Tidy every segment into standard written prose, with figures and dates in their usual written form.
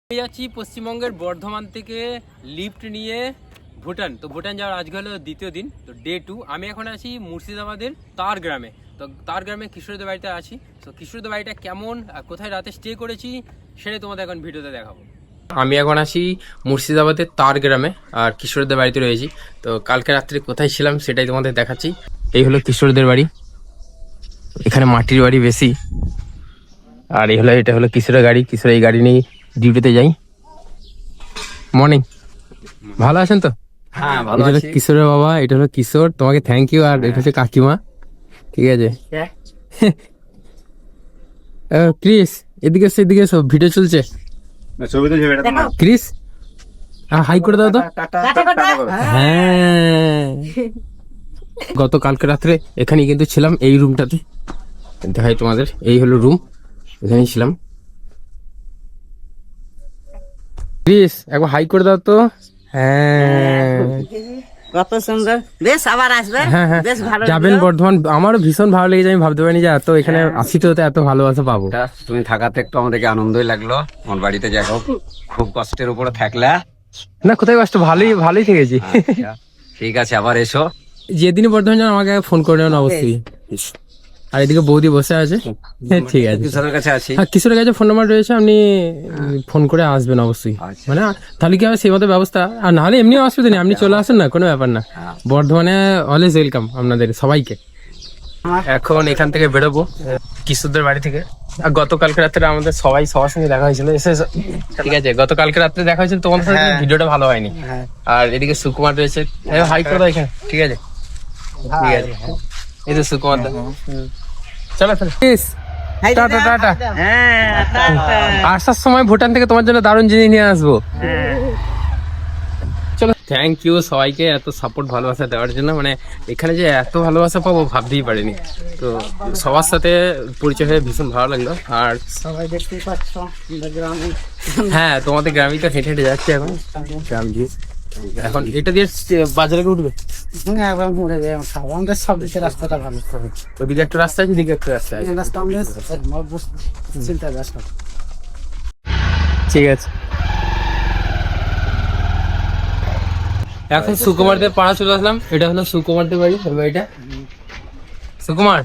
আমি যাচ্ছি পশ্চিমবঙ্গের বর্ধমান থেকে লিফট নিয়ে ভুটান। তো ভুটান যাওয়ার আজকে হলো দ্বিতীয় দিন, তো ডে 2। আমি এখন আছি মুর্শিদাবাদের তার গ্রামে। তো তার গ্রামে কিশোরদের বাড়িতে আছি। তো কিশোরদের বাড়িটা কেমন আর কোথায় রাতে স্টে করেছি সেটাই তোমাদের এখন ভিডিওতে দেখাবো। আমি এখন আছি মুর্শিদাবাদের তার গ্রামে আর কিশোরদের বাড়িতে রয়েছি। তো কালকে রাত্রে কোথায় ছিলাম সেটাই তোমাদের দেখাচ্ছি। এই হলো কিশোরদের বাড়ি, এখানে মাটির বাড়ি বেশি। আর এটা হলো কিশোরের গাড়ি, কিশোর এই গাড়ি নিয়ে ডিউটিতে যাই। মর্নিং, ভালো আছেন তো? হ্যাঁ, ভালো এটা হলো আছি। কিশোরের বাবা, এটা হলো কিশোর, তোমাকে থ্যাংক ইউ। আর এটা হচ্ছে কাকিমা, ঠিক আছে। ক্রিস এদিকে এসো, এদিকে এসো, ভিডিও চলছে। ক্রিস হাই করে দাও তো। হ্যাঁ, গতকালকে রাত্রে এখানেই কিন্তু ছিলাম, এই রুমটাতে। দেখাই তোমাদের, এই হলো রুম, এখানেই ছিলাম। ক্রিস একবার হাই করে দাও তো। হ্যাঁ, কত সুন্দর, বেশ আবার আসবে। হ্যাঁ হ্যাঁ, বেশ ভালো যাবেন বর্ধমান। আমারও ভীষণ ভালো লেগেছে, আমি ভাবতে পারিনি যে এত এখানে আসিতে হতে এত ভালোবাসা পাবো। তুমি থাকাতে একটু আমাদেরকে আনন্দই লাগলো। আমার বাড়িতে যাই হোক, খুব কষ্টের উপরে থাকলা। না, কোথায় কষ্ট, ভালোই থেকেছি। আচ্ছা, ঠিক আছে, আবার এসো। যেদিনই বর্ধমান যান আমাকে ফোন করে নেবেন অবশ্যই। আর এদিকে বৌদি বসে আছে। হ্যাঁ, ঠিক আছে। কিশোরের কাছে আছি। হ্যাঁ, কিশোরের কাছে ফোন নাম্বার রয়েছে, আপনি ফোন করে আসবেন অবশ্যই। আচ্ছা। মানে তাহলে কি হবে সেই মতো ব্যবস্থা। আর নাহলে এমনি অসুবিধা নেই, আপনি চলে আসেন না, কোনো ব্যাপার না। হ্যাঁ। বর্ধমানে অলওয়েজ ওয়েলকাম আপনাদের সবাইকে। এখন এখান থেকে বেরোবো কিশোরদের বাড়ি থেকে। আর গতকালকে রাত্রে আমাদের সবার সঙ্গে দেখা হয়েছিল। এসে ঠিক আছে, গতকালকে রাত্রে দেখা হয়েছিল তোমাদের সাথে, ভিডিওটা ভালো হয়নি। আর এদিকে সুকুমার রয়েছে, হাই করে দাও এখানে, ঠিক আছে। ঠিক আছে, এই তো সুকুমার দা। চলো টাটা টাটা। আসার সময় ভুটান থেকে তোমার জন্য দারুণ জিনিস নিয়ে আসবো। চলো, থ্যাংক ইউ সবাইকে এত সাপোর্ট ভালোবাসা দেওয়ার জন্য। মানে এখানে যে এত ভালোবাসা পাবো ভাবতেই পারিনি। তো সবার সাথে পরিচয় হয়ে ভীষণ ভালো লাগলো। আর সবাই দেখতে পাচ্ছ গ্রামে। হ্যাঁ, তোমাদের গ্রামে তো হেঁটে হেঁটে যাচ্ছে এখন গ্রাম দিয়ে। এখন এটা দিয়ে বাজারে উঠবে। একবার মরে যায় আমাদের সব দিকে রাস্তাটা ভালো। ওদিকে একটা রাস্তা আছে, এদিকে একটা রাস্তা আছে। রাস্তা আমাদের চিন্তা রাস্তা। ঠিক আছে, এখন সুকুমারদের পাড়া চলে আসলাম। এটা হলো সুকুমারদের বাড়ি, ওই বাড়িটা। সুকুমার,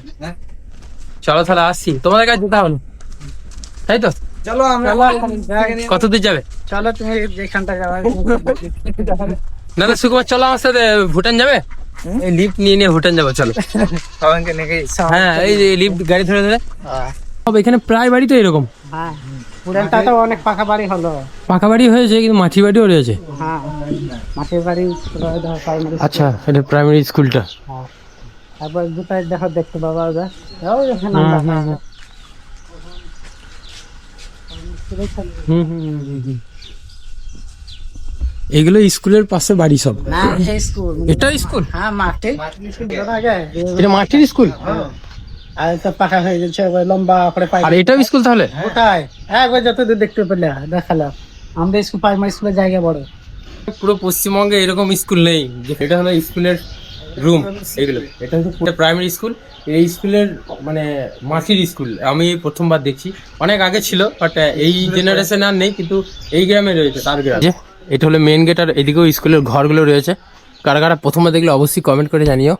চলো তাহলে আসছি, তোমাদের কাছে যেতে হবে না, তাই তো? চলো আমরা কত দূর যাবে? চলো, তুমি যেখানটা যাবে। না না সুকুমার, চলো আমার সাথে। ভুটান যাবে, এই লিফট নিয়ে ভুটান যাবো, চলো। সবাইকে নাকি হ্যাঁ, এই যে লিফট গাড়ি ধরে ধরে সব এখানে প্রায় বাড়ি তো এরকম। হ্যাঁ, পুরানটা তো অনেক পাকা বাড়ি হলো। পাকা বাড়ি হয়েছে, কিন্তু মাটির বাড়িও রয়েছে। হ্যাঁ, মাটির বাড়ি। আচ্ছা, এটা প্রাইমারি স্কুলটা। হ্যাঁ, তারপর দুটাই দেখতে পাবা ওটা। এগুলো স্কুলের পাশে বাড়ি সব। না, এই স্কুল। এটা স্কুল? হ্যাঁ, মাঠে। এটা মাটির স্কুল? আর তো পাকা হয়ে গেছে, এবার লম্বা করে পাই। আর এটাও স্কুল তাহলে? ওটাই একবার যতদূর দেখতে পেলে দেখালাম। আমাদের স্কুল প্রাইমারি স্কুলের জায়গা বড়। পুরো পশ্চিমবঙ্গে এরকম স্কুল নেই। এটা হলো স্কুলের রুম, এগুলো। এটা হচ্ছে পুরো প্রাইমারি স্কুল। এই স্কুলের মানে মাটির স্কুল আমি প্রথমবার দেখছি। অনেক আগে ছিল, বাট এই জেনারেশন আর নেই, কিন্তু এই গ্রামে রয়েছে, তার গ্রামে। এটা হলো মেন গেট, আর এদিকেও স্কুলের ঘরগুলো রয়েছে। কারা কারা প্রথমবার দেখলে অবশ্যই কমেন্ট করে জানিও।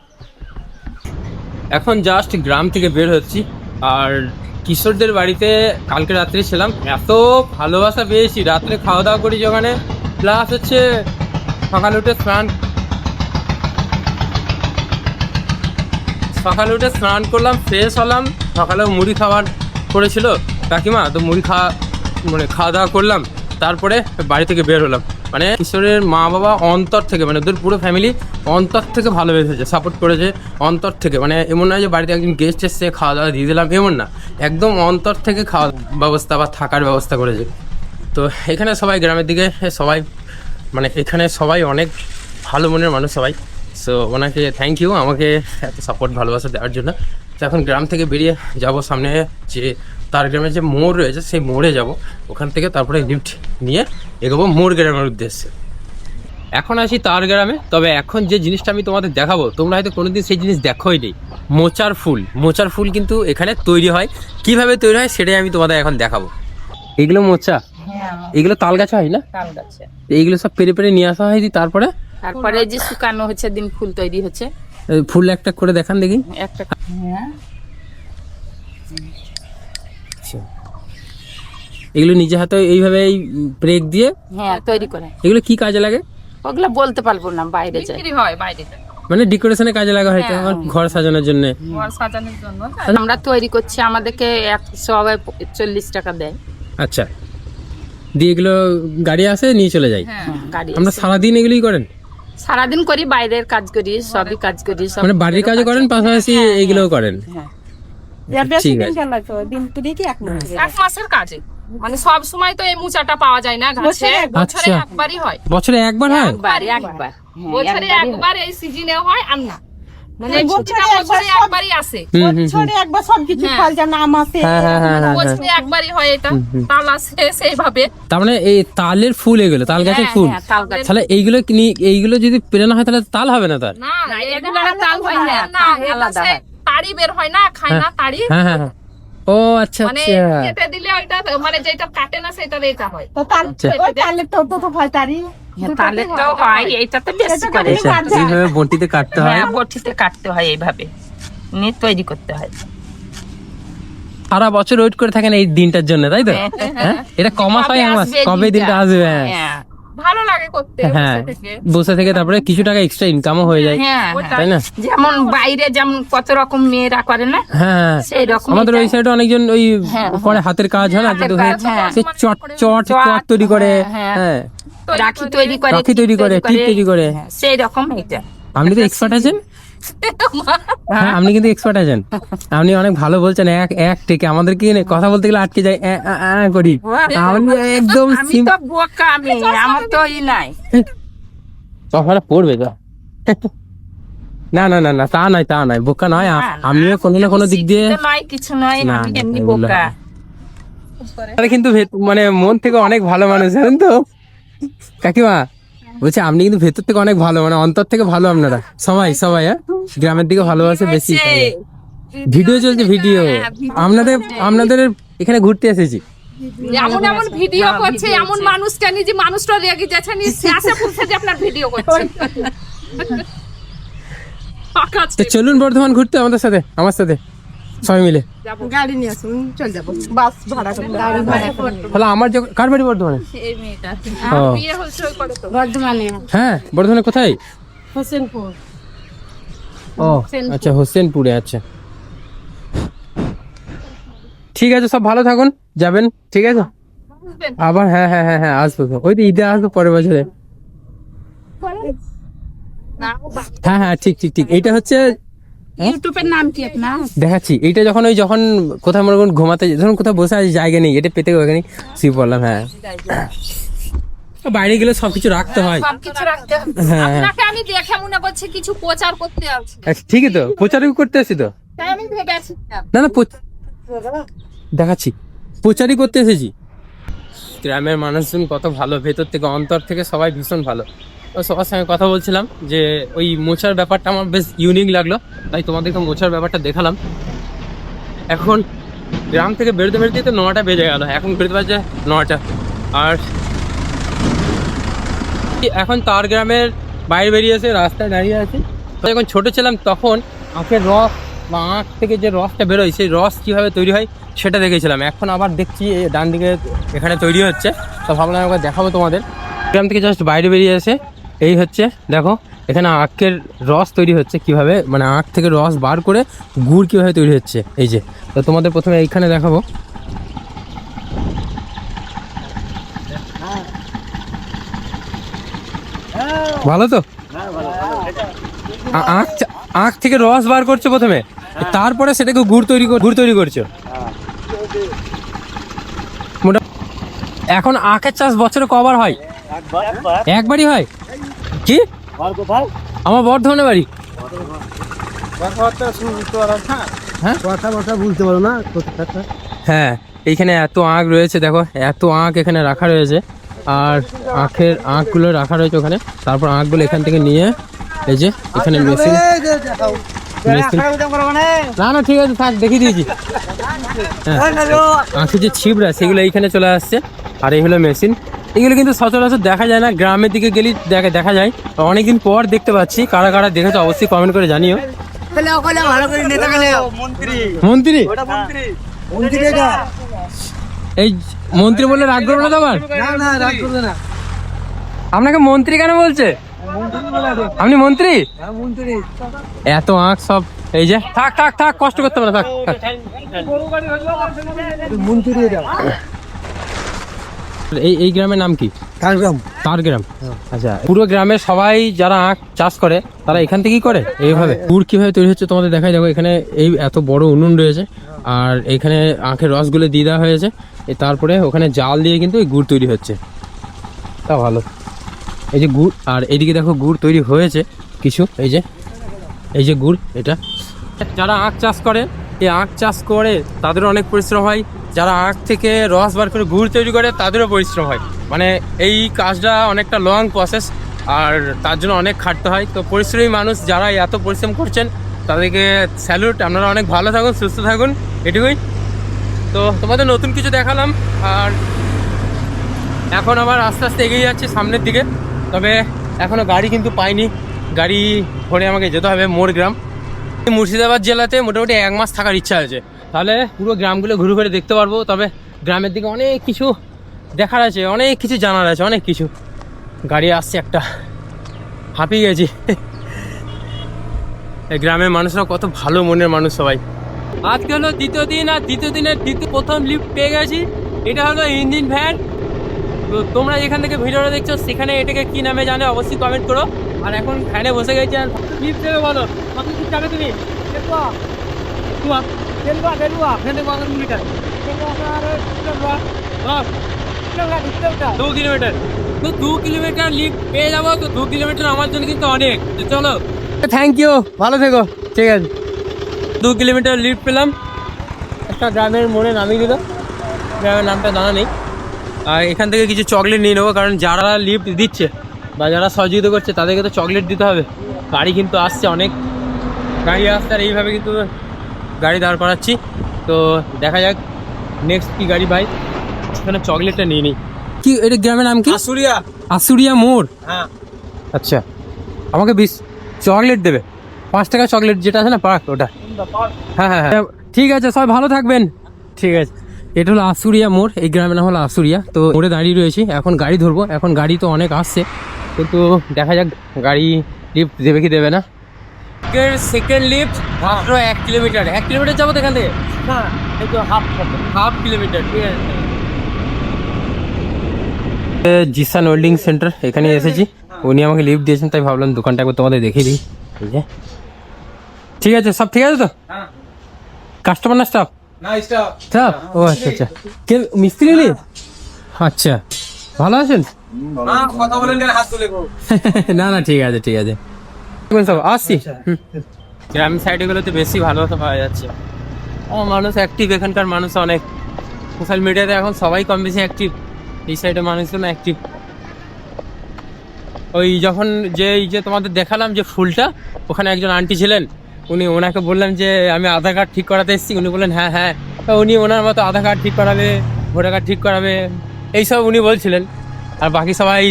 এখন জাস্ট গ্রাম থেকে বের হচ্ছি, আর কিশোরদের বাড়িতে কালকে রাত্রে ছিলাম। এত ভালোবাসা পেয়েছি, রাত্রে খাওয়া দাওয়া করেছি ওখানে, প্লাস হচ্ছে সকালে উঠে স্নান করলাম, ফ্রেশ হলাম। সকালেও মুড়ি খাবার করেছিল কাকিমা, তো মুড়ি খাওয়া দাওয়া করলাম। তারপরে বাড়ি থেকে বের হলাম। মানে কিশোরের মা বাবা অন্তর থেকে, মানে ওদের পুরো ফ্যামিলি অন্তর থেকে ভালোবেসেছে, সাপোর্ট করেছে অন্তর থেকে। মানে এমন নয় যে বাড়িতে একজন গেস্ট এসছে খাওয়া দাওয়া দিয়ে দিলাম, এমন না, একদম অন্তর থেকে খাওয়া ব্যবস্থা বা থাকার ব্যবস্থা করেছে। তো এখানে সবাই গ্রামের দিকে সবাই, মানে এখানে সবাই অনেক ভালো মনের মানুষ সবাই। সো ওনাকে থ্যাংক ইউ আমাকে এত সাপোর্ট ভালোবাসা দেওয়ার জন্য। তো এখন গ্রাম থেকে বেরিয়ে যাব, সামনে যে তার গ্রামের যে মোড় রয়েছে সেই মোড়ে যাব। ওখান থেকে তারপরে লিফট নিয়ে এগোবো মোড় গ্রামের উদ্দেশ্যে। এখন আছি তার গ্রামে। তবে এখন যে জিনিসটা আমি তোমাদের দেখাবো, তোমরা হয়তো কোনোদিন সেই জিনিস দেখোই নেই। মোচার ফুল কিন্তু এখানে তৈরি হয়। কিভাবে তৈরি হয় সেটাই আমি তোমাদের এখন দেখাবো। এগুলো মোচা? এগুলো তাল গাছ হয় না? তাল গাছে। এইগুলো সব পেরে পেরে নিয়ে আসা হয়, তারপরে তারপরে এই যে শুকানো হচ্ছে, দিন ফুল তৈরি হচ্ছে। ফুল একটা করে দেখান দেখি। একটা হ্যাঁ, এগুলো নিজে হাতে এইভাবে ব্রেক দিয়ে হ্যাঁ তৈরি করে। এগুলো কি কাজে লাগে? ওগুলা বলতে পারবো না, বাইরে যায়। বিক্রি হয় বাইরে, মানে ডেকোরেশনের কাজে লাগা হয়তো, আমার ঘর সাজানোর জন্য। ঘর সাজানোর জন্য। আমরা তৈরি করছি, আমাদেরকে 140 টাকা দেয়। আচ্ছা, দিয়ে এগুলো গাড়ি আসে নিয়ে চলে যায়। হ্যাঁ, গাড়ি আমরা এসে। সারাদিন এগুলোই করেন? সারাদিন করি, বাইরের কাজ করি, সবই কাজ করি, সব মানে বাড়ির কাজও করেন, পাশাপাশি এইগুলোও করেন? হ্যাঁ। ঠিক আছে। 1 মাসের কাজে, মানে সব সময় তো এই মুচাটা পাওয়া যায় না গাছে, বছরে আচ্ছা। একবারই হয়। বছরে একবার হয়? একবার হ্যাঁ, বছরে একবারই হয়। একবার এই সিজনে হয়, আর না মানে এই মুচিটা বছরে একবারই আসে। বছরে একবার সবকিছু হ্যাঁ। ফল যেন আম আসে, হ্যাঁ হ্যাঁ হ্যাঁ হ্যাঁ। বছরে একবারই হয় এটা, তাল আসে সেইভাবে। তার মানে এই তালের ফুল, এগুলো তাল গাছের ফুল। হ্যাঁ, তাল গাছ। তাহলে এইগুলো যদি পেরানো হয় তাহলে তাল হবে না তার? না এগুলো তাল হয় না, না, তাল এটা আলাদা সে হয়। তাড়ি বের হয় না, খায় না তাড়ি। হ্যাঁ হ্যাঁ হ্যাঁ। ও আচ্ছা মানে আচ্ছা। কেটে দিলে ওইটা, মানে যেটা কাটে না সেটা এটা হয়। তো তার আচ্ছা। ওই তালের তো ফল তারি হ্যাঁ, তালেরটাও হয়, এইটাতে বেশি করে। আচ্ছা, এইভাবে বটিতে কাটতে হয়। হ্যাঁ, বটিতে কাটতে হয়, এইভাবে নিয়ে তৈরি করতে হয়। সারা বছর ওয়েট করে থাকেন এই দিনটার জন্য, তাই তো? হ্যাঁ, এটা কমাস হয় এক মাস, আসবে কবে দিনটা আসবে? হ্যাঁ হ্যাঁ ভালো লাগে করতে হ্যাঁ, বসে থেকে। বসে থেকে তারপরে কিছু টাকা এক্সট্রা ইনকামও হয়ে যায়, হ্যাঁ, তাই না? যেমন বাইরে যেমন কত রকম মেয়েরা করে না, হ্যাঁ, সেই রকম আমাদের ওই সাইডে অনেকজন ওই হ্যাঁ, করে হাতের কাজ হয় না, হাতের কিন্তু কাজ, হ্যাঁ। সে চট চট চট তৈরি করে। হ্যাঁ, হ্যাঁ, রাখি তৈরি করে, রাখি তৈরি করে, টিপ তৈরি করে। হ্যাঁ, সেই রকম এটা। আপনি তো এক্সপার্ট আছেন। হ্যাঁ, আপনি কিন্তু এক্সপার্ট আছেন, আপনি অনেক ভালো বলছেন। এক থেকে আমাদেরকে কথা বলতে গেলে আটকে যায়, করি। আপনি একদম আমি তো বোকা, আমার তো ই নাই। চশমাটা পড়বে তো। না না না না, তা নয়, বোকা নয়। আমিও কোনো না কোনো দিক দিয়ে, শিক্ষিত নয়, কিছু নয়, না, আমি না, এমনি এগুলো বোকা। আরে কিন্তু মানে মন থেকে অনেক ভালো মানুষ, জানেন তো কাকিমা? বলছি আপনি কিন্তু ভেতর থেকে অনেক ভালো, মানে অন্তর থেকে ভালো আপনারা সবাই। হ্যাঁ, গ্রামের দিকে ভালোবাসে বেশি। ভিডিও চলছে, ভিডিও। আপনাদের এখানে ঘুরতে এসেছি। এমন এমন ভিডিও করছে, এমন মানুষটা নিজে মানুষটা রেগে যাচ্ছে, শেষে বলছে যে আপনার ভিডিও করছে। তো চলুন বর্ধমান ঘুরতে আমার সাথে সবাই মিলে। গাড়ি নিয়ে আসুন, চল যাবো, বাস ভাড়া করতে। তাহলে আমার কার বাড়ি বর্ধমানে? এই মেয়েটা ও, বিয়ে হচ্ছে ওই করে তো। বর্ধমানে হ্যাঁ, বর্ধমানে কোথায়? হোসেনপুর। ও আচ্ছা, হোসেনপুরে। আচ্ছা, ঠিক আছে, সব ভালো থাকুন, যাবেন, ঠিক আছে? আবার হ্যাঁ হ্যাঁ হ্যাঁ হ্যাঁ, আসবো তো, ওই তো ঈদে আসবো পরের বছরে। হ্যাঁ হ্যাঁ, ঠিক ঠিক ঠিক। এইটা হচ্ছে, ইউটিউবের নাম কি আপনার? দেখাচ্ছি। এইটা যখন কোথাও মনে করুন ঘুমাতে, যখন কোথাও বসে আছে, জায়গা নেই, এটা পেতে ওখানে শুয়ে পড়লাম। হ্যাঁ, বাইরে গেলে সবকিছু রাখতে হয়। সবকিছু রাখতে হবে। হ্যাঁ। আপনাকে আমি দেখে মনে করছি কিছু প্রচার করতে আছি, আচ্ছা, ঠিকই তো, প্রচারই করতে আসছি তো। তাই আমি ভেবে আছি। না না, দেখাচ্ছি, প্রচারই করতে এসেছি। গ্রামের মানুষজন কত ভালো, ভেতর থেকে অন্তর থেকে সবাই ভীষণ ভালো। তো সবার সঙ্গে কথা বলছিলাম যে ওই মোচার ব্যাপারটা আমার বেশ ইউনিক লাগলো, তাই তোমাদেরকে মোচার ব্যাপারটা দেখালাম। এখন গ্রাম থেকে বেরোতে বেরোতে তো 9টা বেজে গেল, এখন বেরোতে বাজে 9টা। আর এখন তার গ্রামের বাইরে বেরিয়ে এসে রাস্তায় দাঁড়িয়ে আছি। যখন ছোট ছিলাম তখন আখের রস বা আখ থেকে যে রসটা বেরোয়, সেই রস কীভাবে তৈরি হয় সেটা দেখেছিলাম। এখন আবার দেখছি ডান দিকে এখানে তৈরি হচ্ছে, তো ভাবলাম একবার দেখাবো তোমাদের। গ্রাম থেকে জাস্ট বাইরে বেরিয়ে এসে এই হচ্ছে, দেখো এখানে আখের রস তৈরি হচ্ছে কিভাবে, মানে আখ থেকে রস বার করে গুড় কীভাবে তৈরি হচ্ছে। এই যে, তো তোমাদের প্রথমে এইখানে দেখাবো। ভালো তো? আখ থেকে রস বার করছো প্রথমে, তারপরে সেটাকে গুড় তৈরি করছো। এখন আখের চাষ বছরে কবার হয়? একবারই হয়। কি? আমার বর্ধমানে বাড়ি। হ্যাঁ, কথা বলতে পারো না। হ্যাঁ, এইখানে এত আখ রয়েছে, দেখো এত আখ এখানে রাখা রয়েছে। আর আখগুলো রাখা রয়েছে ওখানে। তারপর আখগুলো এখান থেকে নিয়ে এই যে এখানে মেশিন। না না, ঠিক আছে, থাক, দেখিয়ে দিয়েছি। হ্যাঁ, আখের যে ছিবড়া সেগুলো এইখানে চলে আসছে, আর এই হলো মেশিন। এগুলো কিন্তু সচরাচর দেখা যায় না, গ্রামের দিকে গেলেই দেখা যায়। অনেকদিন পর দেখতে পাচ্ছি, কারা কারা দেখেছো অবশ্যই কমেন্ট করে জানিও। মন্ত্রী এই মন্ত্রী বললে রাগ করবে না তো আবার? আপনাকে মন্ত্রী কেন বলছে? আপনি মন্ত্রী? এত আঁক সব। এই যে থাক থাক থাক, কষ্ট করতে পারে, থাক থাক। এই গ্রামের নাম কি? তারগ্রাম। আচ্ছা, পুরো গ্রামের সবাই যারা আখ চাষ করে তারা এখান থেকেই করে এইভাবে। গুড় কিভাবে তৈরি হচ্ছে তোমাদের দেখাই। দেখো এখানে এই এত বড় উনুন রয়েছে, আর এখানে আখের রসগুলো দিয়ে দেওয়া হয়েছে, তারপরে ওখানে জাল দিয়ে কিন্তু এই গুড় তৈরি হচ্ছে। তা ভালো। এই যে গুড়, আর এইদিকে দেখো গুড় তৈরি হয়েছে কিছু। এই যে গুড়, এটা যারা আখ চাষ করে, এই আখ চাষ করে তাদেরও অনেক পরিশ্রম হয়। যারা আখ থেকে রস বার করে গুড় তৈরি করে তাদেরও পরিশ্রম হয়। মানে এই কাজটা অনেকটা লং প্রসেস, আর তার জন্য অনেক খাটতে হয়। তো পরিশ্রমী মানুষ যারা এত পরিশ্রম করছেন তাদেরকে স্যালুট। আপনারা অনেক ভালো থাকুন, সুস্থ থাকুন, এটুকুই। তো তোমাদের নতুন কিছু দেখালাম, আর এখন আবার আস্তে আস্তে এগিয়ে যাচ্ছে সামনের দিকে। তবে এখনও গাড়ি কিন্তু পাইনি, গাড়ি ধরে আমাকে যেতে হবে মোরগ্রাম। মুর্শিদাবাদ জেলাতে মোটামুটি 1 মাস থাকার ইচ্ছা আছে, তাহলে পুরো গ্রামগুলো ঘুরে ঘুরে দেখতে পারবো। তবে গ্রামের দিকে অনেক কিছু দেখার আছে, অনেক কিছু জানার আছে, অনেক কিছু। গাড়ি আসছে একটা, হাঁপিয়ে গেছি। এই গ্রামের মানুষরা কত ভালো মনের মানুষ সবাই। আজকে হলো দ্বিতীয় দিন, আর দ্বিতীয় দিনের প্রথম লিফট পেয়ে গেছি। এটা হলো ইঞ্জিন ভ্যান। তো তোমরা যেখান থেকে ভিডিওটা দেখছো সেখানে এটাকে কি নামে জানো অবশ্যই কমেন্ট করো। আর এখন ফ্যানে বসে গেছি, আর লিফট দেবে বলো কত দূর যাবে তুমি? 2 কিলোমিটার। তো 2 কিলোমিটার লিফট পেয়ে যাবো, তো 2 কিলোমিটার আমার জন্য কিন্তু অনেক। চলো, থ্যাংক ইউ, ভালো থেকো, ঠিক আছে। 2 কিলোমিটার লিফট পেলাম, একটা গ্রামের মোড়ে নামিয়ে দিল। গ্রামের নামটা জানা নেই। আর এখান থেকে কিছু চকলেট নিয়ে নেবো, কারণ যারা লিফট দিচ্ছে বা যারা সহযোগিতা করছে তাদেরকে তো চকলেট দিতে হবে। গাড়ি কিন্তু আসছে, অনেক গাড়ি আসছে, আর এইভাবে কিন্তু গাড়ি দাঁড় করাচ্ছি। তো দেখা যাক নেক্সট কি গাড়ি পাই। সেখানে চকলেটটা নিয়ে নিই। কি এটা গ্রামের নাম কি? আশুরিয়া মোড়। হ্যাঁ, আচ্ছা। আমাকে 20 চকলেট দেবে, 5 টাকা চকলেট যেটা আছে না, পার্ক ওটা। হ্যাঁ হ্যাঁ হ্যাঁ, ঠিক আছে, সবাই ভালো থাকবেন, ঠিক আছে। এটা হলো আশুরিয়া মোড়, এই গ্রামের নাম হলো আশুরিয়া। তো মোড়ে দাঁড়িয়ে রয়েছি, এখন গাড়ি ধরবো। এখন গাড়ি তো অনেক আসছে, কিন্তু দেখা যাক গাড়ি লিফট দেবে কি দেবে না। সেকেন্ড লিফট মাত্র 1 কিলোমিটার। 1 কিলোমিটার যাবো তো এখান থেকে? হ্যাঁ, এই তো হাফ কিলোমিটার, ঠিক আছে। জিসান ওয়েল্ডিং সেন্টার, এখানে এসেছি। উনি আমাকে লিফট দিয়েছেন, তাই ভাবলাম দোকানটা একবার তোমাদের দেখিয়ে দিই। ঠিক আছে, সব ঠিক আছে তো? কাস্টমার না স্টাফ? স্টাফ। ও আচ্ছা আচ্ছা, কে মিস্ত্রি নি? আচ্ছা, ভালো আছেন? না না, ঠিক আছে ঠিক আছে, আসছি। গ্রাম সাইডে গুলোতে বেশি ভালোবাসা পাওয়া যাচ্ছে। মানুষ অ্যাক্টিভ, এখানকার মানুষ অনেক। সোশ্যাল মিডিয়াতে এখন সবাই কম বেশি অ্যাক্টিভ, এই সাইডে মানুষজন অ্যাক্টিভ। ওই যখন এই যে তোমাদের দেখালাম যে ফুলটা, ওখানে একজন আন্টি ছিলেন, ওনাকে বললাম যে আমি আধার কার্ড ঠিক করাতে এসেছি। উনি বললেন হ্যাঁ হ্যাঁ, উনি ওনার মতো আধার কার্ড ঠিক করাবে, ভোটার কার্ড ঠিক করাবে, এইসব উনি বলছিলেন। আর বাকি সবাই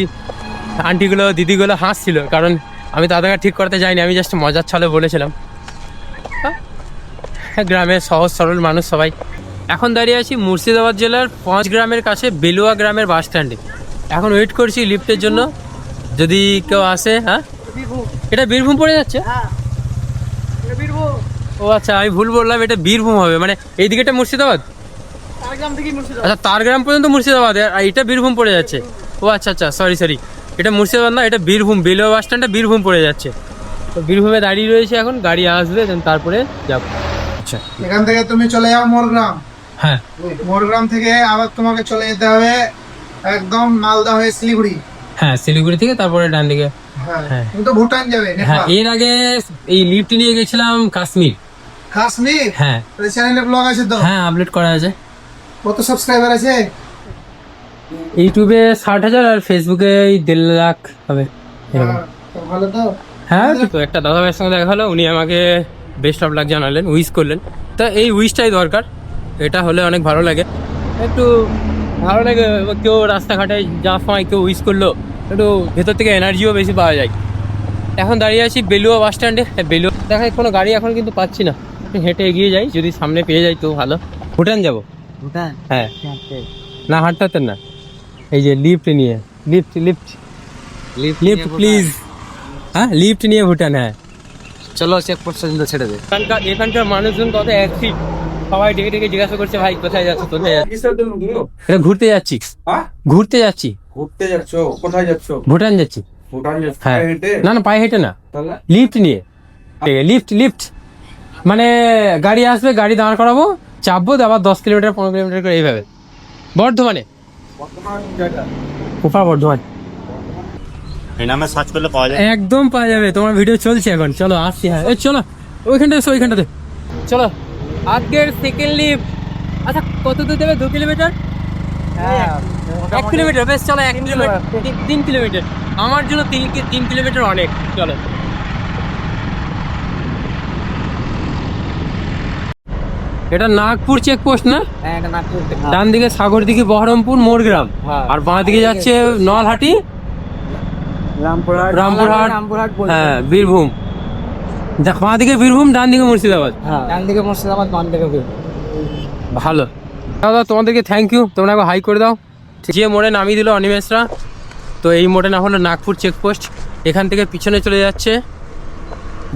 আন্টিগুলো দিদিগুলো হাসছিল, কারণ আমি তো আধার কার্ড ঠিক করতে যাইনি, আমি জাস্ট মজার ছলে বলেছিলাম। গ্রামের সহজ সরল মানুষ সবাই। এখন দাঁড়িয়ে আছি মুর্শিদাবাদ জেলার 5 গ্রামের কাছে বেলুয়া গ্রামের বাস স্ট্যান্ডে। এখন ওয়েট করছি লিফটের জন্য, যদি কেউ আসে। হ্যাঁ, এটা বীরভূম পড়ে যাচ্ছে? ও আচ্ছা, আমি ভুল বললাম, এটা বীরভূম হবে। মানে এইদিকে এটা মুর্শিদাবাদ। আচ্ছা, তারগ্রাম পর্যন্ত মুর্শিদাবাদ, আর এটা বীরভূম পড়ে যাচ্ছে। ও আচ্ছা আচ্ছা, সরি, এটা মুর্শিদাবাদ না, এটা বীরভূম। বেলুয়া বাস স্ট্যান্ডটা বীরভূম পড়ে যাচ্ছে। তো বীরভূমে দাঁড়িয়ে রয়েছে, এখন গাড়ি আসবে, দেন তারপরে যাবো। আচ্ছা, এখান থেকে তুমি চলে যাও মোরগ্রাম। হ্যাঁ, মোরগ্রাম থেকে আবার তোমাকে চলে যেতে হবে একদম মালদা হয়ে শিলিগুড়ি। হ্যাঁ, শিলিগুড়ি থেকে তারপরে ডান দিকে। হ্যাঁ, তুমি তো ভুটান যাবে। হ্যাঁ, এর আগে এই লিফট নিয়ে গেছিলাম কাশ্মীর। হ্যাঁ, চ্যানেলে ব্লগ আছে তো? হ্যাঁ, আপলোড করা আছে। কত সাবস্ক্রাইবার আছে? ইউটিউবে 60,000, আর ফেসবুকে 1.5 লাখ হবে। ভালো তো। হ্যাঁ, তো একটা দাদা ভাইয়ের সঙ্গে দেখা হলো, উনি আমাকে বেস্ট অফ লাক জানালেন, উইশ করলেন। তা এই উইশটাই দরকার, এটা হলে অনেক ভালো লাগে। একটু ভালো লাগে। কেউ রাস্তাঘাটে যাওয়ার সময় কেউ উইশ করলো, একটু ভেতর থেকে এনার্জিও বেশি পাওয়া যায়। এখন দাঁড়িয়ে আছি বেলুয়া বাস স্ট্যান্ডে। বেলুয়া দেখায় কোনো গাড়ি এখন কিন্তু পাচ্ছি না, হেঁটে এগিয়ে যাই, যদি সামনে পেয়ে যাই তো ভালো। ভুটান যাবো। ভুটান? হ্যাঁ, না হাঁটতে হাঁটতে না, এই যে লিফট নিয়ে, লিফট লিফট লিফট প্লিজ। হ্যাঁ, লিফট নিয়ে ভুটান। হ্যাঁ চলো চেকপোস্ট পর্যন্ত ছেড়ে দে। এখানকার মানুষজন কত অ্যাক্টিভ, সবাই ডেকে ডেকে জিজ্ঞাসা করছে ভাই কোথায় যাচ্ছ, কোথায় যাচ্ছ। এটা ঘুরতে যাচ্ছি, ঘুরতে যাচ্ছি। ঘুরতে যাচ্ছ? কোথায় যাচ্ছ? ভুটান যাচ্ছি। ভুটান যাচ্ছ? হ্যাঁ, পায়ে হেঁটে? না না পায়ে হেঁটে না, তাহলে? লিফট নিয়ে। লিফট লিফট মানে গাড়ি আসবে, গাড়ি দাঁড় করাবো, চাপবো, আবার 10 কিলোমিটার 15 কিলোমিটার করে এইভাবে। বর্ধমানে, বর্তমান জায়গা? কোপা বর্ধমান। এই নামে সার্চ করলে পাওয়া যায়। একদম পাওয়া যাবে, তোমার ভিডিও চলছে এখন। চলো আসছি। হ্যাঁ এই চলো ওইখানটাতে, ওইখানটাতে চলো। আজকের সেকেন্ড লিফট। আচ্ছা কত দূর দেবে? 2 কিলোমিটার? 1 কিলোমিটার? বেশ চলো 1 কিলোমিটার, 3 কিলোমিটার। আমার জন্য 3 কিলোমিটার অনেক। চলো। এটা নাগপুর চেকপোস্ট না? হ্যাঁ, এটা নাগপুর। ডান দিকে সাগরদিঘি, বহরমপুর, মোরগ্রাম, আর বাঁ দিকে যাচ্ছে নলহাটি, রামপুরহাট। রামপুরহাট, হ্যাঁ বীরভূম। বাঁ দিকে বীরভূম, ডান দিকে মুর্শিদাবাদ। ডান দিকে মুর্শিদাবাদ, বাম দিকে বীরভূম। ভালো দাদা, তোমাদেরকে থ্যাংক ইউ। তোমরা একবার হাই করে দাও। যে মোড়ে নামিয়ে দিল অনিমেষরা, তো এই মোড়ে না হলো নাগপুর চেকপোস্ট। এখান থেকে পিছনে চলে যাচ্ছে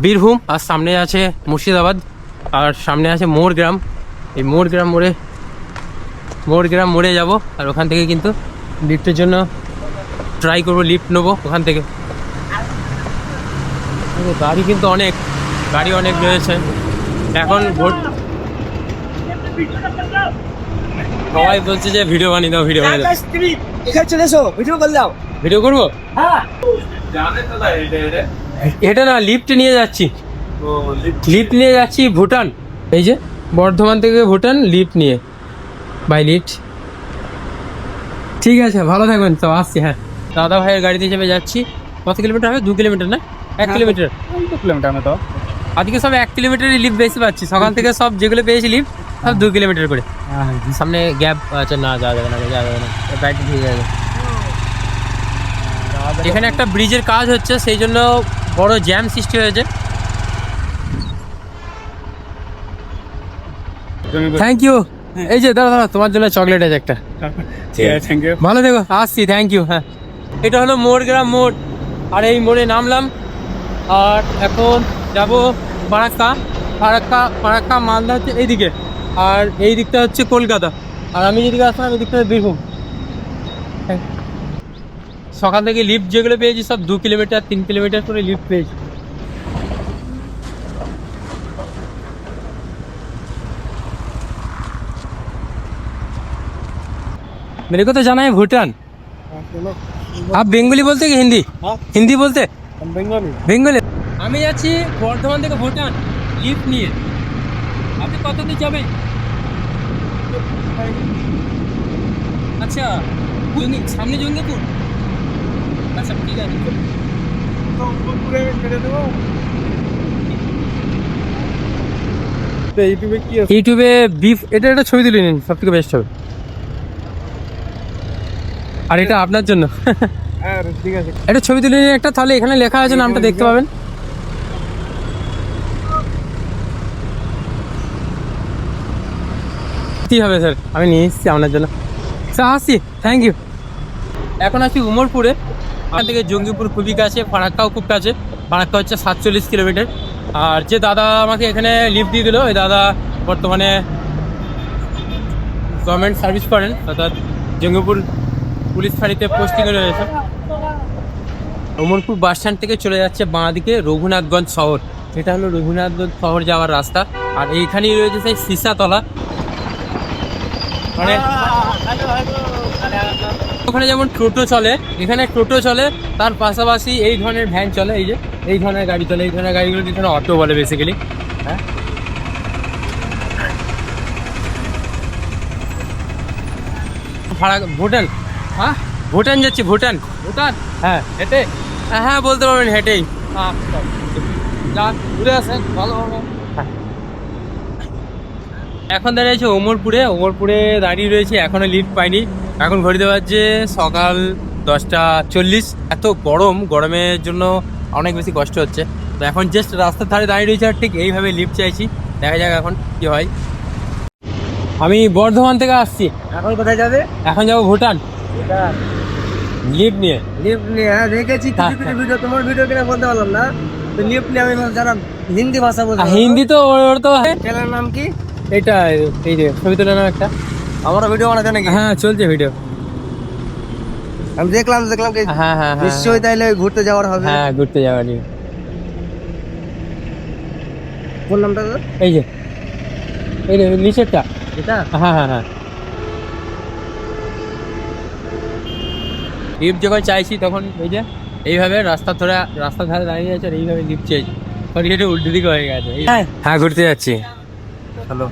বীরভূম, আর সামনে আছে মুর্শিদাবাদ, আর সামনে আছে মোরগ্রাম। এই মোরগ্রাম মোড়ে যাব, আর ওখান থেকে কিন্তু লিফটের জন্য ট্রাই করবো, লিফট নেবো ওখান থেকে। গাড়ি কিন্তু অনেক, গাড়ি অনেক রয়েছে এখন। সবাই বলছে যে ভিডিও বানিয়ে দাও, ভিডিও বানিয়ে দাও। এখানে চলে এসো, ভিডিও করে দাও। ভিডিও করবো? এটা না, লিফট নিয়ে যাচ্ছি, লিফট নিয়ে যাচ্ছি ভুটান। এই যে বর্ধমান থেকে ভুটান, লিফট নিয়ে, বাই লিফট। ঠিক আছে, ভালো থাকবেন। তো আসছি। হ্যাঁ, দাদা ভাইয়ের গাড়িতে চেপে যাচ্ছি। কত কিলোমিটার হবে? 2 কিলোমিটার না 1 কিলোমিটার? 2 কিলোমিটার মতো। আজকে সব 1 কিলোমিটারই লিফট বেশি পাচ্ছি। সকাল থেকে সব যেগুলো পেয়েছি লিফট সব 2 কিলোমিটার করে। সামনে গ্যাপ আছে, না যাওয়া যাবে না, যাওয়া যাবে না, গাড়িটা ঠিক যাবে। এখানে একটা ব্রিজের কাজ হচ্ছে, সেই জন্য বড় জ্যাম সৃষ্টি হয়েছে। Thank you. এই যে দাদা, তোমার জন্য চকলেট আছে একটা। Thank you. ভালো থেকো, আসছি। Thank you. হ্যাঁ, এটা হলো মোরগ্রাম মোড়, আর এই মোড়ে নামলাম, আর এখন যাব ফারাক্কা মালদা হচ্ছে এইদিকে, আর এই দিকটা হচ্ছে কলকাতা, আর আমি যেদিকে আসলাম এই দিকটা বীরভূম। সকাল থেকে লিফট যেগুলো পেয়েছি সব 2 কিলোমিটার 3 কিলোমিটার করে লিফট পেয়েছি। मेरे को तो जाना है भूटान। आप बेंगली बोलते कि हिंदी? हिंदी बोलते? বেঙ্গলি। আমি যাচ্ছি বর্ধমান থেকে ভুটান লিফট নিয়ে। আপনি কত দূর যাবেন? আচ্ছা, সামনে জঙ্গিপুর। আচ্ছা ঠিক আছে। ইউটিউবে বিফ, এটা একটা ছবি তুলে নিন, সব থেকে বেস্ট হবে। আর এটা আপনার জন্য। ঠিক আছে, একটা ছবি তুলে নিন একটা, তাহলে এখানে লেখা আছে, নামটা দেখতে পাবেন। কি হবে স্যার, আমি নিয়ে এসেছি আপনার জন্য। স্যার আসছি, থ্যাংক ইউ। এখন আছি উমরপুরে। এখান থেকে জঙ্গিপুর খুবই কাছে, ফারাক্কাও খুব কাছে। ফারাক্কা হচ্ছে 47 কিলোমিটার। আর যে দাদা আমাকে এখানে লিফট দিয়ে দিল, ওই দাদা বর্তমানে গভর্নমেন্ট সার্ভিস করেন, অর্থাৎ জঙ্গিপুর পুলিশ ফাঁড়িতে পোস্টিংয়ে রয়েছে। উমরপুর বাস স্ট্যান্ড থেকে চলে যাচ্ছে বাঁ দিকে রঘুনাথগঞ্জ শহর। এটা হলো রঘুনাথগঞ্জ শহর যাওয়ার রাস্তা। আর এইখানেই রয়েছে সেই সিসাতলা, মানে ওখানে যেমন টোটো চলে, এখানে টোটো চলে, তার পাশাপাশি এই ধরনের ভ্যান চলে, এই যে এই ধরনের গাড়ি চলে। এই ধরনের গাড়িগুলোকে এখানে অটো বলে বেসিক্যালি। হ্যাঁ, ভুটান। হ্যাঁ, ভুটান যাচ্ছি, ভুটান। হ্যাঁ হেঁটে, হ্যাঁ বলতে পারবেন হেঁটেই। যান ঘুরে আসেন, ভালো হবে। এখন দাঁড়িয়ে আছে ওমরপুরে দাঁড়িয়ে রয়েছে, এখনো লিফট পাইনি। এখন ঘড়িতে বাজছে সকাল 10:40। এত গরমের জন্য অনেক বেশি কষ্ট হচ্ছে। তো এখন জাস্ট রাস্তার ধারে দাঁড়িয়ে রয়েছে, আর ঠিক এইভাবে লিফট চাইছি, দেখা যাক এখন কি হয়। আমি বর্ধমান থেকে আসছি। এখন কোথায় যাবে? এখন যাবো ভুটান লিফট নিয়ে। লিফট নিয়ে? হ্যাঁ দেখেছি কিছু কিছু ভিডিও, তোমার ভিডিও কিনা বলতে পারলাম না। তো লিফট নিয়ে আমি যারা হিন্দি ভাষা বলতে হিন্দি তো ওর তো চ্যানেলের নাম কি? এটা এই যে ছবি তুলে নাও একটা। আমরা ভিডিও বানাতে নাকি? হ্যাঁ চলছে ভিডিও। আমি দেখলাম কি হ্যাঁ হ্যাঁ নিশ্চয়ই তাইলে ঘুরতে যাওয়ার হবে। হ্যাঁ ঘুরতে যাওয়া নিয়ে। কোন নামটা তোর? এই যে এই যে নিচেরটা। এটা? হ্যাঁ হ্যাঁ হ্যাঁ। লিফট যখন চাইছি তখন এই যে এইভাবে রাস্তার ধারে দাঁড়িয়ে আছে, আর এইভাবে লিফট চাইছি। এটা উল্টো দিকে হয়ে গেছে। হ্যাঁ ঘুরতে যাচ্ছি। হ্যালো,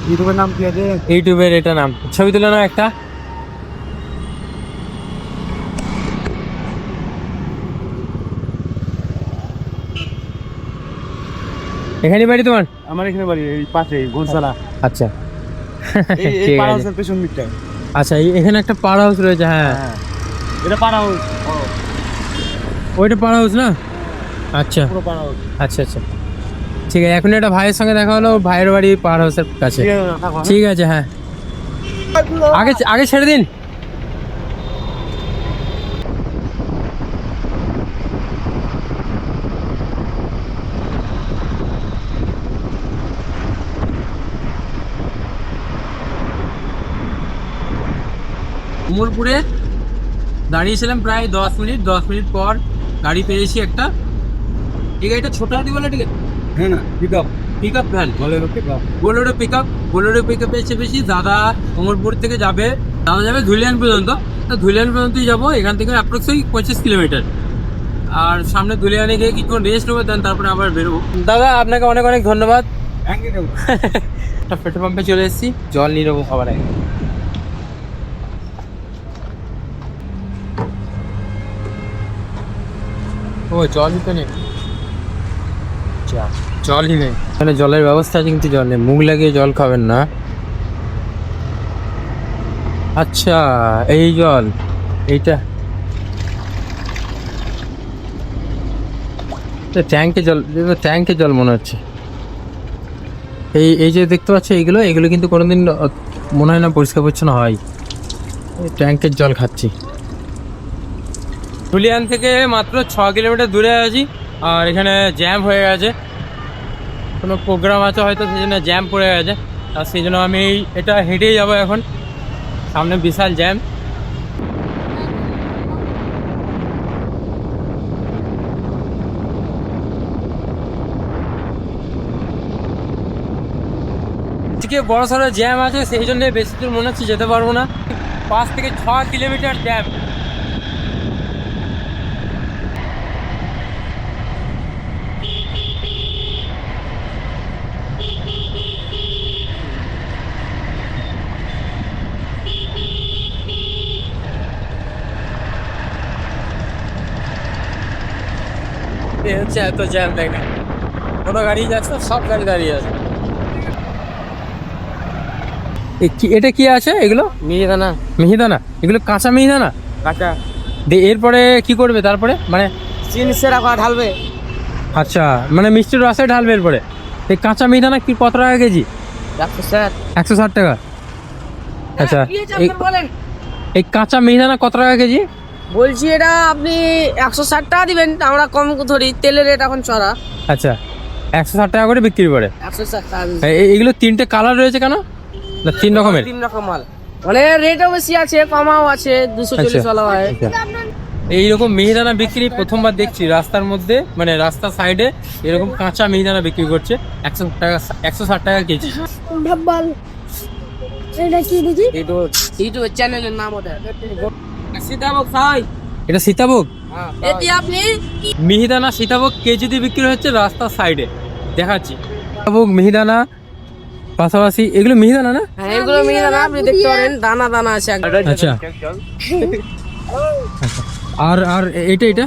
ইউটিউবের নাম কি আছে? ইউটিউবের এটা নাম, ছবি তুলে নাও একটা। এখানে বাড়ি তোমার? আমার এখানে বাড়ি এই পাশে ঘোষালা। আচ্ছা এই ঠিক পাড়া আছে। হাউসের পেছন দিকটায়। আচ্ছা এখানে একটা পাড়া হাউস রয়েছে। হ্যাঁ এটা পাড়া হাউস, ওইটা পাড়া হাউস না? আচ্ছা পুরো পাড়া হাউস। আচ্ছা আচ্ছা ঠিক আছে। এখন একটা ভাইয়ের সঙ্গে দেখা হলো, ভাইয়ের বাড়ি পাড়া হাউসের কাছে। ঠিক আছে হ্যাঁ, আগে ছেড়ে দিন। উমরপুরে দাঁড়িয়েছিলাম প্রায় 10 মিনিট পর গাড়ি পেয়েছি একটা। ঠিক আছে, এটা ছোট গাড়ি বলে ঠিক আছে। হ্যাঁ না pickup van, Bolero pickup. Bolero pickup পেয়েছি। দাদা উমরপুর থেকে যাবে ধুলিয়ান পর্যন্ত। ধুলিয়ান পর্যন্তই যাবো, এখান থেকে অ্যাপ্রক্সলি 25 কিলোমিটার। আর সামনে ধুলিয়ানে গিয়ে কিছুক্ষণ রেস্ট নেবো, দেন তারপরে আবার বেরোবো। দাদা আপনাকে অনেক অনেক ধন্যবাদ। পেট্রোল পাম্পে চলে এসেছি, জল নিয়ে নেবো খাবার আগে। ও জলই তো নেই, জলই নেই এখানে। জলের ব্যবস্থা আছে কিন্তু জল নেই। মুখ লাগিয়ে জল খাবেন না। আচ্ছা এই জল, এইটা ট্যাঙ্কের জল মনে হচ্ছে। এই যে দেখতে পাচ্ছ এগুলো কিন্তু কোনোদিন মনে হয় না পরিষ্কার পরিচ্ছন্ন হয়। ট্যাঙ্কের জল খাচ্ছি। ধুলিয়ান থেকে মাত্র 6 কিলোমিটার দূরে আছি, আর এখানে জ্যাম হয়ে গেছে। কোনো প্রোগ্রাম আছে হয়তো, সেই জন্য জ্যাম পড়ে গেছে। আর সেই জন্য আমি এটা হেঁটেই যাবো এখন। সামনে বিশাল জ্যাম। আজকে বড় সড়ো জ্যাম আছে, সেই জন্য বেশি দূর মনে হচ্ছে যেতে পারবো না। 5 থেকে 6 কিলোমিটার জ্যাম। হচ্ছে এত জ্যাম দেখে, কোনো গাড়ি যাচ্ছে না, সব গাড়ি দাঁড়িয়ে আছে। এটা কি আছে এগুলো? মিহিদানা। এগুলো কাঁচা মিহিদানা? কাঁচা। এরপরে কি করবে তারপরে? মানে চিনি সেরা করে ঢালবে। আচ্ছা মানে মিষ্টির রসে ঢালবে এরপরে। এই কাঁচা মিহিদানা কি কত টাকা কেজি? 160 টাকা। আচ্ছা এই কাঁচা মিহিদানা কত টাকা কেজি? বলছি এটা আপনি 160 টাকা দিবেন, আমরা কম ধরি, তেলের রেট এখন চড়া। আচ্ছা 160 টাকা করে বিক্রি করে। 160 টাকা। এগুলো 3টে কালার রয়েছে কেন? না 3 রকমের? 3 রকম মাল, মানে রেটও বেশি আছে, কমাও আছে, 240 ওয়ালা হয়। এইরকম মিহিদানা বিক্রি প্রথমবার দেখছি রাস্তার মধ্যে, মানে রাস্তার সাইডে এরকম কাঁচা মিহিদানা বিক্রি করছে 160 টাকা কেজি। ইউটিউব চ্যানেলের নাম ওটা সীতাভোগ খাই। এটা সীতাভোগ? এটি আপনি মিহিদানা সীতাভোগ কেজি দিয়ে বিক্রি হচ্ছে রাস্তার সাইডে, দেখাচ্ছি। সীতাভোগ মিহিদানা পাশাপাশি এগুলো মিহিদানা না? হ্যাঁ এগুলো মিহিদানা, আপনি দেখতে পারেন দানা দানা আছে। আচ্ছা আর এটা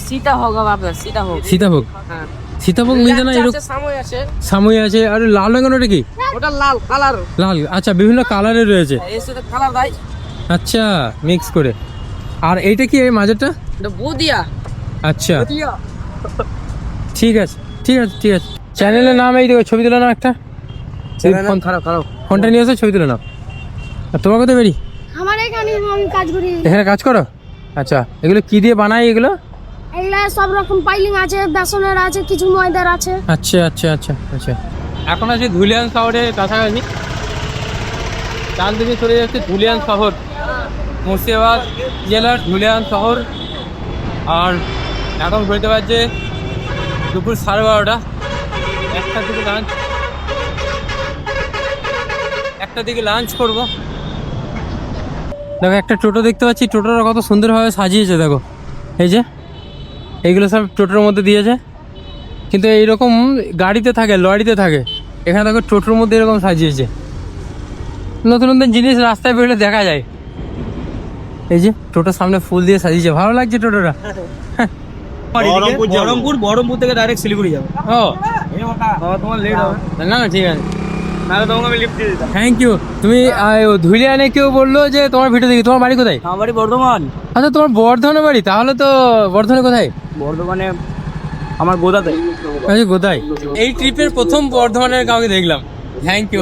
সীতাভোগ হবে আপনার, সীতাভোগ। সীতাভোগ। হ্যাঁ সীতাভোগ মিহিদানা এরকম সাময় আছে, সাময়ী আছে। আর লাল রঙের ওটা কি? ওটা লাল কালার, লাল, আচ্ছা বিভিন্ন কালারের রয়েছে, এর সাথে কালার দেয়, আচ্ছা মিক্স করে। আর এইটা কি এই মাঝেরটা? এটা বুদিয়া। আচ্ছা ঠিক আছে ঠিক আছে ঠিক আছে। চ্যানেলের নাম এই দেখো, ছবি তুলে নাও একটা, খারাপ খারাপ। ফোনটা নিয়ে এসে ছবি তুলে নাও। আর তোমার কোথায় বাড়ি? আমার এখানে আমি কাজ করি। এখানে কাজ করো? আচ্ছা, এগুলো কি দিয়ে বানাই এগুলো? এগুলা সব রকম পাইলিং আছে, বেসনের আছে, কিছু ময়দার আছে। আচ্ছা আচ্ছা আচ্ছা আচ্ছা। এখন আছি ধুলিয়ান শহরের কাছাকাছি, ডান দিকে চলে যাচ্ছে ধুলিয়ান শহর, মুর্শিদাবাদ জেলার ধুলিয়ান শহর। আর এখন ঘুরতে পারছে দুপুর 12:30, একটার দিকে লাঞ্চ করবো। দেখো একটা টোটো দেখতে পাচ্ছি, টোটোটা কত সুন্দরভাবে সাজিয়েছে দেখো, এই যে এইগুলো সব টোটোর মধ্যে দিয়েছে, কিন্তু এইরকম গাড়িতে থাকে, লরিতে থাকে, এখানে দেখো টোটোর মধ্যে এরকম সাজিয়েছে। নতুন নতুন জিনিস রাস্তায় বেরোলে দেখা যায়। এই যে টোটোর সামনে ফুল দিয়ে সাজিয়েছে, ভালো লাগছে টোটোটা। বহরমপুর থেকে ডাইরেক্ট শিলিগুড়ি যাবে। ও তোমার লেট হবে না না ঠিক আছে, নাহলে তোমাকে আমি লিফট দিয়ে দিতাম। Thank you. তুমি ধুলিয়ানে কেউ বললো যে তোমার ভিডিও দেখি, তোমার বাড়ি কোথায়? আমার বাড়ি বর্ধমান। আচ্ছা তোমার বর্ধমানে বাড়ি, তাহলে তো বর্ধমানে কোথায়? বর্ধমানে আমার গোদাতে। আচ্ছা কোথায়? এই ট্রিপের প্রথম বর্ধমানের কাউকে দেখলাম, থ্যাংক ইউ।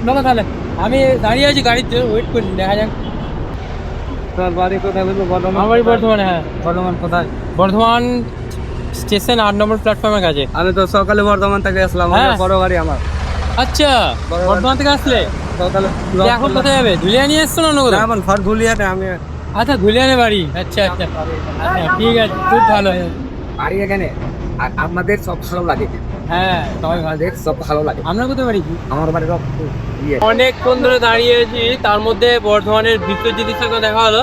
দাদা তাহলে আমি দাঁড়িয়ে আছি গাড়িতে, ওয়েট করছি, দেখা যাক। তোর বাড়ি কোথায় বলবো? বর্ধমান। আমার বাড়ি বর্ধমানে। হ্যাঁ বর্ধমান কোথায়? বর্ধমান স্টেশন 8 নম্বর প্ল্যাটফর্মের কাছে। আমি তো সকালে বর্ধমান থেকে আসলাম, হ্যাঁ। বড় গাড়ি আমার। আচ্ছা বর্ধমান থেকে আসলে সকালে এখন কোথায় যাবে? ধুলিয়ানি এসছো না অন্য কোথাও? আমার ঘর ধুলিয়াতে। আমি আচ্ছা ধুলিয়ানে বাড়ি, আচ্ছা আচ্ছা আচ্ছা ঠিক আছে, খুব ভালো। বাড়ি এখানে, আর আপনাদের সব ভালো লাগে, হ্যাঁ সবাই ভালো। আমাদের সব ভালো লাগে। আমরা কোথায় বাড়ি? আমার বাড়ি সব ইয়ে। অনেকক্ষণ ধরে দাঁড়িয়ে আছি, তার মধ্যে বর্ধমানের ভিতর জিনিসটা দেখা হলো।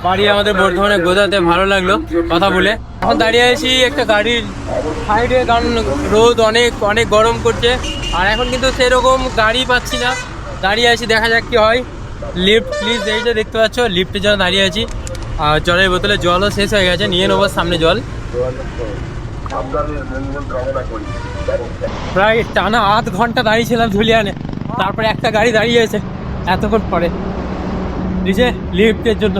বাড়ি আমাদের বর্ধমানে গোদাতে, ভালো লাগলো কথা বলে। এখন দাঁড়িয়ে আছি একটা গাড়ির সাইডে, কারণ রোদ অনেক অনেক গরম করছে, আর এখন কিন্তু সেরকম গাড়ি পাচ্ছি না। দাঁড়িয়ে আছি, দেখা যাক কি হয়। লিফট প্লিজ, এই যে দেখতে পাচ্ছ লিফটের জন্য দাঁড়িয়ে আছি। আর জলের বোতলে জলও শেষ হয়ে গেছে, নিয়ে নেবো সামনে জল। প্রায় টানা 8 ঘন্টা দাঁড়িয়েছিলাম ধুলিয়ানে, তারপরে একটা গাড়ি দাঁড়িয়ে আছে এতক্ষণ পরে, নিচে লিফটের জন্য।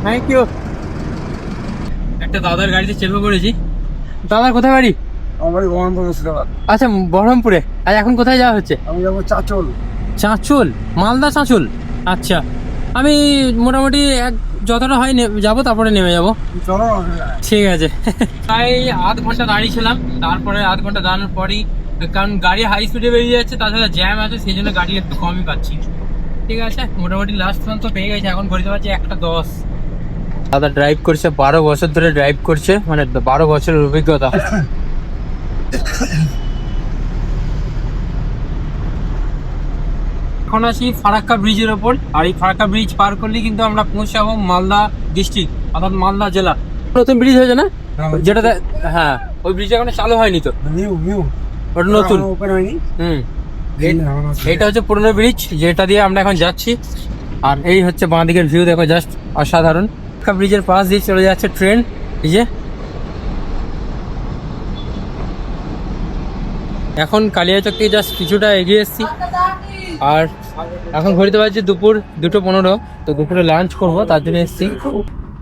Thank you. একটা দাদার গাড়িতে চেপে পড়েছি। দাদার কোথায় বাড়ি? আমার বাড়ি বহরমপুর মুর্শিদাবাদ। আচ্ছা বহরমপুরে। আর এখন কোথায় যাওয়া হচ্ছে? আমি যাবো চাঁচল। চাঁচল, মালদা চাঁচল। আচ্ছা আমি মোটামুটি যতটা হয় যাবো, তারপরে নেমে যাবো। চলো। ঠিক আছে। প্রায় 8 ঘন্টা দাঁড়িয়েছিলাম, তারপরে 8 ঘন্টা দাঁড়ানোর পরই, কারণ গাড়ি হাই স্পিডে বেরিয়ে যাচ্ছে, তাছাড়া জ্যাম আছে, সেই জন্য গাড়ি একটু কমই পাচ্ছি। ঠিক আছে, মোটামুটি লাস্ট পর্যন্ত পেয়ে গেছে। এখন ঘুরতে পারছি 1:10। দাদা ড্রাইভ করছে, 12 বছর ধরে ড্রাইভ করছে, মানে 12 বছরের অভিজ্ঞতা। এখন আছি ফারাক্কা ব্রিজের ওপর, আর এই ফারাক্কা ব্রিজ পার করলে কিন্তু আমরা পৌঁছাবো মালদা ডিস্ট্রিক্ট, অর্থাৎ মালদা জেলা। নতুন ব্রিজ হয়েছে না যেটাতে? হ্যাঁ ওই ব্রিজ এখনো চালু হয়নি তো, ওটা নতুন। এইটা হচ্ছে পুরনো ব্রিজ, যেটা দিয়ে আমরা এখন যাচ্ছি। আর এই হচ্ছে বাঁ দিকের ভিউ, দেখো জাস্ট অসাধারণ। ফারাক্কা ব্রিজের পাশ দিয়ে চলে যাচ্ছে ট্রেন, এই যে। এখন কালিয়াচক থেকে জাস্ট কিছুটা এগিয়ে এসেছি, আর এখন ঘুরতে পারছি দুপুর 2:15। তো দুপুরে লাঞ্চ করব, তার জন্য এসেছি।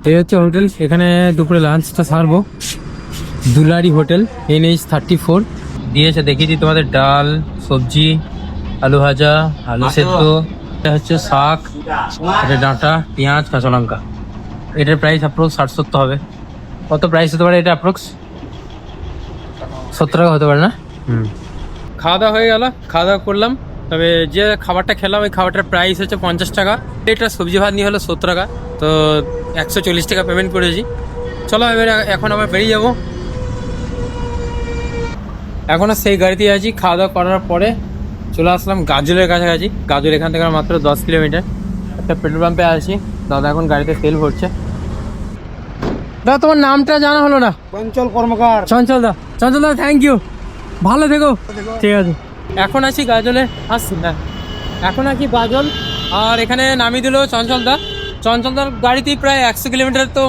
এই হচ্ছে হোটেল, এখানে দুপুরে লাঞ্চটা সারবো। দুলারি হোটেল, NH34 দিয়েছে, দেখিয়েছি তোমাদের। ডাল, সবজি, আলু ভাজা, আলু সেদ্ধ, এটা হচ্ছে শাক, এটা ডাঁটা, পেঁয়াজ, কাঁচা লঙ্কা। এটার প্রাইস অ্যাপ্রক্স 60-70 হবে। কত প্রাইস হতে পারে এটা? অ্যাপ্রক্স 70 টাকা হতে পারে না? খাওয়া দাওয়া হয়ে গেল, খাওয়া দাওয়া করলাম। তবে যে খাবারটা খেলাম, ওই খাবারটার প্রাইস হচ্ছে 50 টাকা। এটা সবজি ভাত নিয়ে হলো 70 টাকা, তো 140 টাকা পেমেন্ট করেছি। চলো এবার এখন আবার বেরিয়ে যাবো। এখনও সেই গাড়িতেই আছি। খাওয়া দাওয়া করার পরে চলে আসলাম গাজলের কাছাকাছি। গাজল এখান থেকে মাত্র 10 কিলোমিটার। একটা পেট্রোল পাম্পে আছি, দাদা এখন গাড়িতে তেল ভরছে। দাদা তোমার নামটা জানা হলো না? চঞ্চল কর্মকার। চঞ্চল দা, চঞ্চল দা থ্যাংক ইউ, ভালো থেকো। ঠিক আছে। এখন আছি গাজলে, আসছি না এখন আছি গাজল। আর এখানে নামিয়ে দিল চঞ্চলদার গাড়িতেই প্রায় 100 কিলোমিটার তো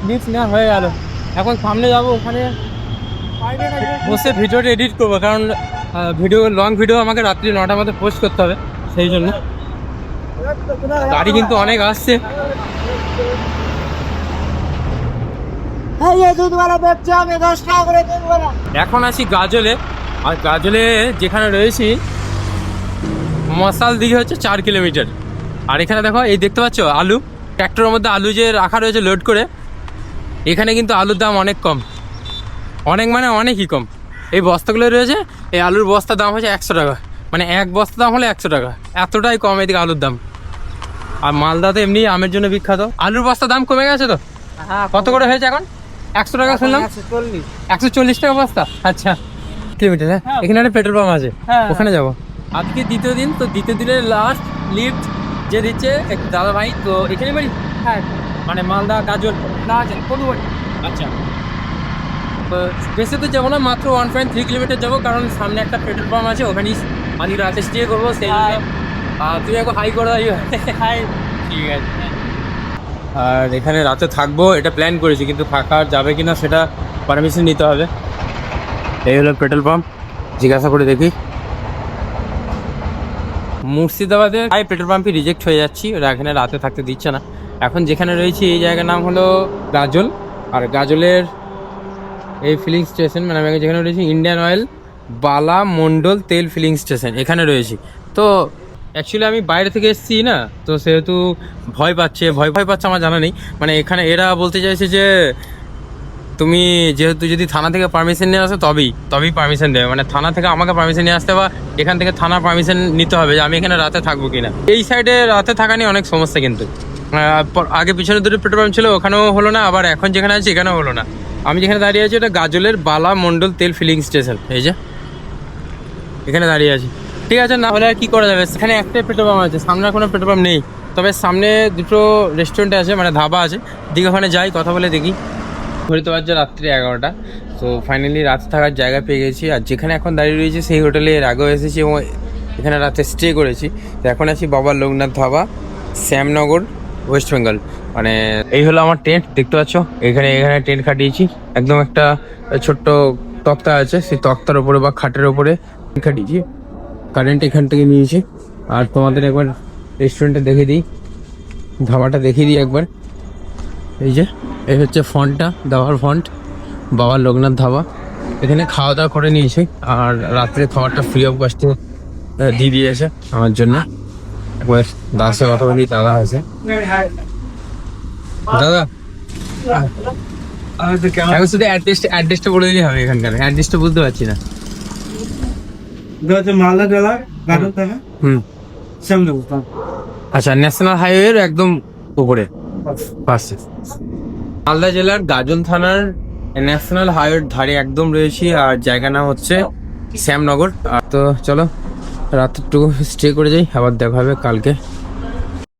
লিফট নেওয়া হয়ে গেল। এখন সামনে যাব, ওখানে বসে ভিডিওটা এডিট করবো, কারণ লং ভিডিও আমাকে রাত্রি 9টার মধ্যে পোস্ট করতে হবে, সেই জন্য। গাড়ি কিন্তু অনেক আসছে। এখন আছি গাজলে, আর গাজলে যেখানে রয়েছি মশাল দিকে হচ্ছে 4 কিলোমিটার। আর এখানে দেখো, এই দেখতে পাচ্ছ আলু, ট্র্যাক্টরের মধ্যে আলু যে রাখা রয়েছে লোড করে। এখানে কিন্তু আলুর দাম অনেক কম, অনেক মানে অনেকই কম। এই বস্তাগুলো রয়েছে, এই আলুর বস্তার দাম হচ্ছে 100 টাকা, মানে এক বস্তা দাম হলে 100 টাকা, এতটাই কম এদিকে আলুর দাম। আর মালদা তো এমনি আমের জন্য বিখ্যাত। আলুর বস্তার দাম কমে গেছে তো, কত করে হয়েছে এখন? 100 টাকা শুনলাম, 140 টাকা বস্তা। আচ্ছা কিলোমিটার, হ্যাঁ এখানে একটা পেট্রোল পাম্প আছে, ওখানে যাবো। আজকে দ্বিতীয় দিন, তো দ্বিতীয় দিনের লাস্ট লিফট যে দিচ্ছে এক দাদা ভাই। তো এখানে বাড়ি? হ্যাঁ, মানে মালদা গাজল না আছেন কোন বাড়ি? আচ্ছা, তো বেশি তো যাবো না, মাত্র 1.3 কিলোমিটার যাবো, কারণ সামনে একটা পেট্রোল পাম্প আছে, ওখানেই আজকে রাতে স্টে করবো। সেই তুমি একবার হাই করে দাও। হাই, ঠিক আছে। আর এখানে রাতে থাকবো এটা প্ল্যান করেছি, কিন্তু থাকা যাবে কিনা সেটা পারমিশন নিতে হবে। এই হলো পেট্রোল পাম্প, জিজ্ঞাসা করে দেখি। মুর্শিদাবাদের পেট্রোল পাম্পে রিজেক্ট হয়ে যাচ্ছি, ওরা এখানে রাতে থাকতে দিচ্ছে না। এখন যেখানে রয়েছি এই জায়গার নাম হলো গাজল, আর গাজলের এই ফিলিং স্টেশন, মানে আমি যেখানে রয়েছি ইন্ডিয়ান অয়েল বালা মন্ডল তেল ফিলিং স্টেশন, এখানে রয়েছি। তো অ্যাকচুয়ালি আমি বাইরে থেকে এসেছি না, তো সেহেতু ভয় পাচ্ছে আমার জানা নেই। মানে এখানে এরা বলতে চাইছে যে তুমি যেহেতু যদি থানা থেকে পারমিশন নিয়ে আসো তবেই পারমিশন দেবে, মানে থানা থেকে আমাকে পারমিশন নিয়ে আসতে বা এখান থেকে থানা পারমিশন নিতে হবে যে আমি এখানে রাতে থাকবো কিনা। এই সাইডে রাতে থাকা নিয়ে অনেক সমস্যা, কিন্তু আগে পিছনে দুটো পেট্রোল পাম্প ছিল, ওখানেও হলো না, আবার এখন যেখানে আছি এখানেও হলো না। আমি যেখানে দাঁড়িয়ে আছি এটা গাজলের বালা মন্ডল তেল ফিলিং স্টেশন, এই যে এখানে দাঁড়িয়ে আছি। ঠিক আছে, না হলে আর কি করা যাবে, সেখানে একটাই পেট্রোল পাম্প আছে, সামনে কোনো পেট্রোল পাম্প নেই। তবে সামনে দুটো রেস্টুরেন্ট আছে, মানে ধাবা আছে, দিকে ওখানে যাই, কথা বলে দেখি। ঘড়িতে বাজছে রাত্রি 11টা। তো ফাইনালি রাত থাকার জায়গা পেয়ে গেছি, আর যেখানে এখন দাঁড়িয়ে রয়েছি সেই হোটেলে এর আগেও এসেছি এবং এখানে রাতে স্টে করেছি। তো এখন আছি বাবা লোকনাথ ধাবা, শ্যামনগর, ওয়েস্ট বেঙ্গল। মানে এই হলো আমার টেন্ট, দেখতে পাচ্ছ এখানে টেন্ট খাটিয়েছি। একদম একটা ছোট্ট তক্তা আছে, সেই তক্তার উপরে বা খাটের উপরে খাটিয়েছি। কারেন্ট এখান থেকে নিয়েছি। আর তোমাদের একবার রেস্টুরেন্টে দেখে দিই, ধাবাটা দেখিয়ে দিই একবার। এই হচ্ছে ফন্টটা, দাবার ফন্ট, বাবা লোকনাথ ধাবা। এখানে খাওয়া দাওয়া করে নিয়েছি, আর রাত্রে খাবারটা ফ্রি অফ কস্টে দিয়ে দিয়েছে আমার জন্য। একবার দাদার সাথে কথা বলি, দাদা আছে। দাদা এখন শুধু অ্যাড্রেসটা বলে দিলেই হবে, এখানকার অ্যাড্রেসটা বুঝতে পারছি না। মালদা জেলা গাজল থেকে আচ্ছা, ন্যাশনাল হাইওয়ের একদম উপরে পাশে, মালদা জেলার গাজল থানার ন্যাশনাল হাইওয়ের ধারে একদম রয়েছি। আর জায়গা নাম হচ্ছে শ্যামনগর। তো চলো রাতটুকু স্টে করে যাই, আবার দেখা হবে কালকে।